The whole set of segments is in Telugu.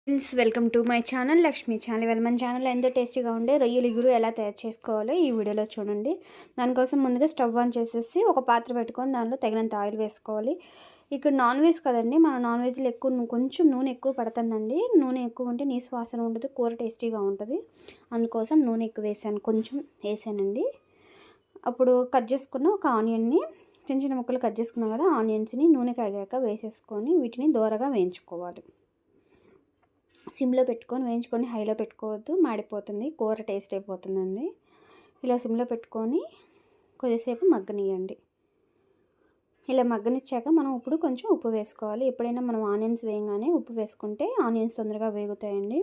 Friends, welcome to my channel Lakshmi channel. ఇవాళ మన ఛానల్ ఎంతో టేస్టీగా ఉండే రొయ్యల ఇగురు ఎలా తయారు చేసుకోవాలో ఈ వీడియోలో చూడండి. దానికోసం ముందుగా స్టవ్ ఆన్ చేసేసి ఒక పాత్ర పెట్టుకొని దాంట్లో తగినంత ఆయిల్ వేసుకోవాలి. ఇక్కడ నాన్ వెజ్ కదండి, మన నాన్ వెజ్లో ఎక్కువ కొంచెం నూనె ఎక్కువ పడుతుందండి. నూనె ఎక్కువ ఉంటే నీసు వాసన ఉండదు, కూర టేస్టీగా ఉంటుంది. అందుకోసం నూనె ఎక్కువ వేసాను, కొంచెం వేసానండి. అప్పుడు కట్ చేసుకున్న ఒక ఆనియన్ని చిన్న చిన్న ముక్కలు కట్ చేసుకున్నాం కదా, ఆనియన్స్ని నూనె కరిగాక వేసేసుకొని వీటిని దోరగా వేయించుకోవాలి. సిమ్లో పెట్టుకొని వేయించుకొని, హైలో పెట్టుకోవద్దు, మాడిపోతుంది, కూర టేస్ట్ అయిపోతుందండి. ఇలా సిమ్లో పెట్టుకొని కొద్దిసేపు మగ్గనియండి. ఇలా మగ్గనిచ్చాక మనం ఇప్పుడు కొంచెం ఉప్పు వేసుకోవాలి. ఎప్పుడైనా మనం ఆనియన్స్ వేయగానే ఉప్పు వేసుకుంటే ఆనియన్స్ తొందరగా వేగుతాయండి,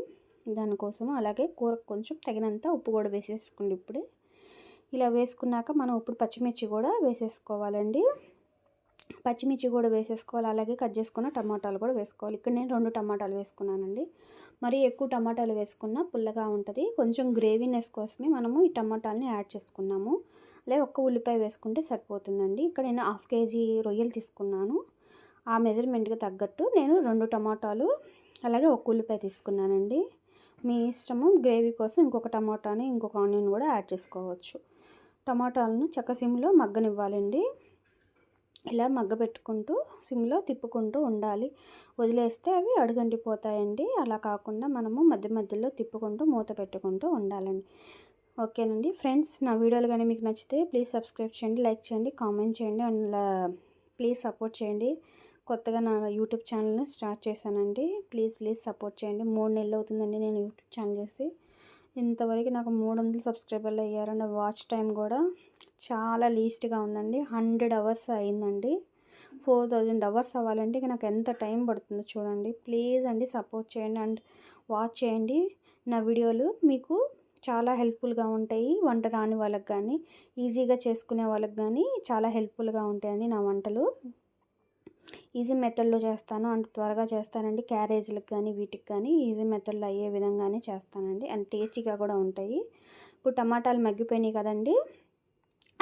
దానికోసము. అలాగే కూరకు కొంచెం తగినంత ఉప్పు కూడా వేసేసుకోండి ఇప్పుడే. ఇలా వేసుకున్నాక మనం ఇప్పుడు పచ్చిమిర్చి కూడా వేసేసుకోవాలండి. పచ్చిమిర్చి కూడా వేసేసుకోవాలి. అలాగే కట్ చేసుకున్న టమాటాలు కూడా వేసుకోవాలి. ఇక్కడ నేను 2 టమాటాలు వేసుకున్నానండి. మరి ఎక్కువ టమాటాలు వేసుకున్నా పుల్లగా ఉంటుంది. కొంచెం గ్రేవీనెస్ కోసమే మనము ఈ టమాటాలని యాడ్ చేసుకున్నాము. అలాగే ఒక్క ఉల్లిపాయ వేసుకుంటే సరిపోతుందండి. ఇక్కడ నేను 1/2 కేజీ రొయ్యలు తీసుకున్నాను. ఆ మెజర్మెంట్కి తగ్గట్టు నేను 2 టమాటాలు అలాగే ఒక ఉల్లిపాయ తీసుకున్నానండి. మీ ఇష్టము. గ్రేవీ కోసం ఇంకొక టమాటాని ఇంకొక ఆనియన్ కూడా యాడ్ చేసుకోవచ్చు. టమాటాలను చక్క సిమ్లో మగ్గనివ్వాలండి. ఇలా మగ్గబెట్టుకుంటూ సిమ్లో తిప్పుకుంటూ ఉండాలి. వదిలేస్తే అవి అడుగంటిపోతాయండి. అలా కాకుండా మనము మధ్య మధ్యలో తిప్పుకుంటూ మూత పెట్టుకుంటూ ఉండాలండి. ఓకేనండి ఫ్రెండ్స్, నా వీడియోలు కానీ మీకు నచ్చితే ప్లీజ్ సబ్స్క్రైబ్ చేయండి, లైక్ చేయండి, కామెంట్ చేయండి, అండ్ ప్లీజ్ సపోర్ట్ చేయండి. కొత్తగా నా యూట్యూబ్ ఛానల్ని స్టార్ట్ చేశానండి. ప్లీజ్ సపోర్ట్ చేయండి. 3 నెలలు అవుతుందండి నేను యూట్యూబ్ ఛానల్ చేసి. ఇంతవరకు నాకు 300 సబ్స్క్రైబర్లు అయ్యారు. నా వాచ్ టైం కూడా చాలా లీస్ట్గా ఉందండి. 100 అవర్స్ అయిందండి. 4000 అవర్స్ అవ్వాలంటే ఇక నాకు ఎంత టైం పడుతుందో చూడండి. ప్లీజ్ అండి సపోర్ట్ చేయండి అండ్ వాచ్ చేయండి. నా వీడియోలు మీకు చాలా హెల్ప్ఫుల్గా ఉంటాయి. వంట రాని వాళ్ళకి కానీ, ఈజీగా చేసుకునే వాళ్ళకి కానీ చాలా హెల్ప్ఫుల్గా ఉంటాయండి. నా వంటలు ఈజీ మెథడ్లో చేస్తాను, అంత త్వరగా చేస్తానండి. క్యారేజీలకు కానీ వీటికి కానీ ఈజీ మెథడ్లో అయ్యే విధంగానే చేస్తానండి, అండ్ టేస్టీగా కూడా ఉంటాయి. ఇప్పుడు టమాటాలు మగ్గిపోయినాయి కదండి,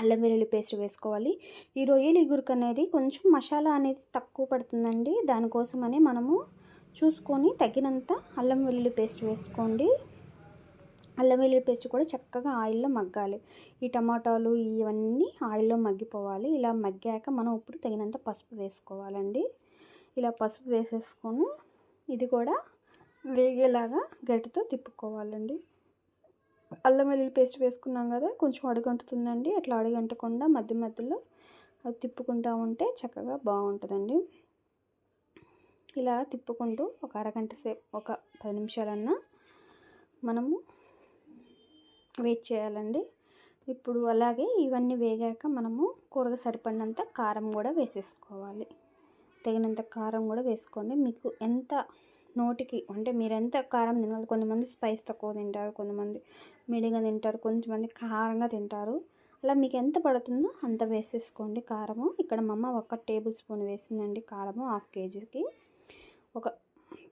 అల్లం వెల్లుల్లి పేస్ట్ వేసుకోవాలి. ఈ రొయ్యల ఇగురుకు అనేది కొంచెం మసాలా అనేది తక్కువ పడుతుందండి. దానికోసమని మనము చూసుకొని తగినంత అల్లం వెల్లుల్లి పేస్ట్ వేసుకోండి. అల్లం వెల్లుల్లి పేస్ట్ కూడా చక్కగా ఆయిల్లో మగ్గాలి. ఈ టమాటాలు ఇవన్నీ ఆయిల్లో మగ్గిపోవాలి. ఇలా మగ్గాక మనం ఇప్పుడు తగినంత పసుపు వేసుకోవాలండి. ఇలా పసుపు వేసేసుకొని ఇది కూడా వేగేలాగా గరిటెతో తిప్పుకోవాలండి. అల్లం వెల్లుల్లి పేస్ట్ వేసుకున్నాం కదా, కొంచెం అడుగంటుతుందండి. అట్లా అడుగంటకుండా మధ్య మధ్యలో అది తిప్పుకుంటూ ఉంటే చక్కగా బాగుంటుందండి. ఇలా తిప్పుకుంటూ ఒక అరగంట సేపు, ఒక 10 నిమిషాలన్నా మనము వెయిట్ చేయాలండి. ఇప్పుడు అలాగే ఇవన్నీ వేగాక మనము కూరగా సరిపడినంత కారం కూడా వేసేసుకోవాలి. తగినంత కారం కూడా వేసుకోండి. మీకు ఎంత నోటికి అంటే మీరు ఎంత కారం తినాలి, కొంతమంది స్పైస్ తక్కువ తింటారు, కొంతమంది మీడియంగా తింటారు, కొంతమంది కారంగా తింటారు. అలా మీకు ఎంత పడుతుందో అంత వేసేసుకోండి కారము. ఇక్కడ మా అమ్మ 1 టేబుల్ స్పూన్ వేసిందండి కారము. 1/2 కేజీకి ఒక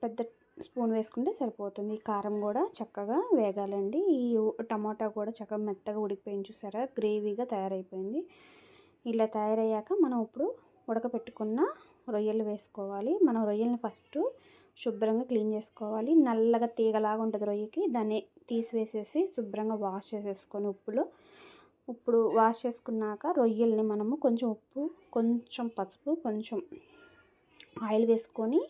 పెద్ద స్పూన్ వేసుకుంటే సరిపోతుంది. ఈ కారం కూడా చక్కగా వేగాలండి. ఈ టమాటా కూడా చక్కగా మెత్తగా ఉడికిపోయింది, చూసారా, గ్రేవీగా తయారైపోయింది. ఇలా తయారయ్యాక మనం ఇప్పుడు ఉడకపెట్టుకున్న రొయ్యలు వేసుకోవాలి. మనం రొయ్యల్ని ఫస్ట్ శుభ్రంగా క్లీన్ చేసుకోవాలి. నల్లగా తీగలాగా ఉంటుంది రొయ్యకి, దాన్ని తీసివేసేసి శుభ్రంగా వాష్ చేసేసుకొని ఉప్పులో ఇప్పుడు వాష్ చేసుకున్నాక రొయ్యల్ని మనము కొంచెం ఉప్పు, కొంచెం పసుపు, కొంచెం ఆయిల్ వేసుకొని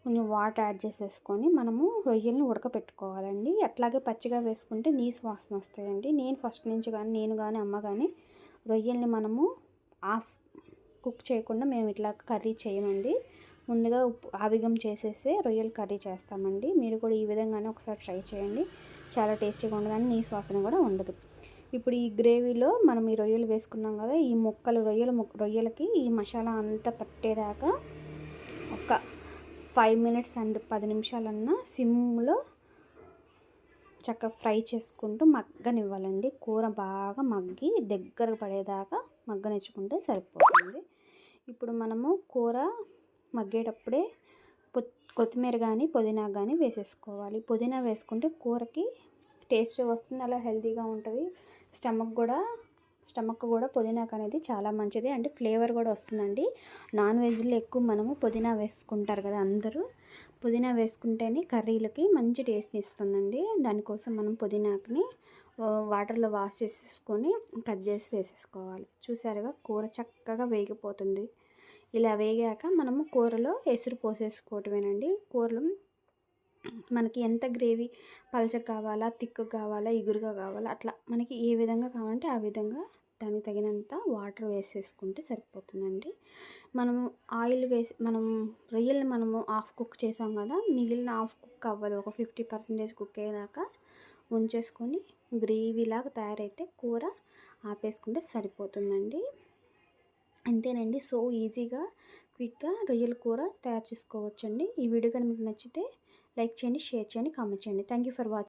కొంచెం వాటర్ యాడ్ చేసేసుకొని మనము రొయ్యల్ని ఉడకపెట్టుకోవాలండి. అట్లాగే పచ్చిగా వేసుకుంటే నీసు వాసన వస్తాయండి. నేను ఫస్ట్ నుంచి కానీ నేను కానీ అమ్మ కానీ రొయ్యల్ని మనము ఆఫ్ కుక్ చేయకుండా మేము ఇట్లా కర్రీ చేయమండి. ముందుగా ఆవిగం చేసేసే రొయ్యలు కర్రీ చేస్తామండి. మీరు కూడా ఈ విధంగానే ఒకసారి ట్రై చేయండి. చాలా టేస్టీగా ఉండదని నీసు వాసన కూడా ఉండదు. ఇప్పుడు ఈ గ్రేవీలో మనం ఈ రొయ్యలు వేసుకున్నాం కదా, ఈ ముక్కలు రొయ్యలకి ఈ మసాలా అంతా పట్టేదాకా ఒక 5 మినిట్స్ అండ్ 10 నిమిషాలన్నా సిమ్లో చక్కగా ఫ్రై చేసుకుంటూ మగ్గనివ్వాలండి. కూర బాగా మగ్గి దగ్గర పడేదాకా మగ్గనిచ్చుకుంటే సరిపోతుంది. ఇప్పుడు మనము కూర మగ్గేటప్పుడే కొత్తిమీర కానీ పుదీనా కానీ వేసేసుకోవాలి. పుదీనా వేసుకుంటే కూరకి టేస్ట్ వస్తుంది, అలా హెల్తీగా ఉంటుంది. స్టమక్ కూడా స్టమక్ కూడా పుదీనాకు అనేది చాలా మంచిది, అంటే ఫ్లేవర్ కూడా వస్తుందండి. నాన్ వెజ్లో ఎక్కువ మనము పుదీనా వేసుకుంటారు కదా అందరూ, పుదీనా వేసుకుంటేనే కర్రీలకి మంచి టేస్ట్ని ఇస్తుందండి. దానికోసం మనం పుదీనాకుని వాటర్లో వాష్ చేసేసుకొని కట్ చేసి వేసేసుకోవాలి. చూసారుగా కూర చక్కగా వేగిపోతుంది. ఇలా వేగాక మనము కూరలో ఎసురు పోసేసుకోవటమేనండి. కూరలు మనకి ఎంత గ్రేవీ పలచగా కావాలా, తిక్కుగా కావాలా, ఇగురుగా కావాలా, అట్లా మనకి ఏ విధంగా కావాలంటే ఆ విధంగా దానికి తగినంత వాటర్ వేసేసుకుంటే సరిపోతుందండి. మనము ఆయిల్ వేసి రొయ్యల్ని మనము హాఫ్ కుక్ చేసాం కదా, మిగిలిన హాఫ్ కుక్ అవ్వదు, ఒక 50% కుక్ అయ్యేదాకా ఉంచేసుకొని గ్రేవీలాగా తయారైతే కూర ఆపేసుకుంటే సరిపోతుందండి. అంతేనండి. సో ఈజీగా క్విక్గా రొయ్యల కూర తయారు చేసుకోవచ్చండి. ఈ వీడియో కానీ మీకు నచ్చితే లైక్ చేయండి, షేర్ చేయండి, కామెంట్ చేయండి. Thank you for watching.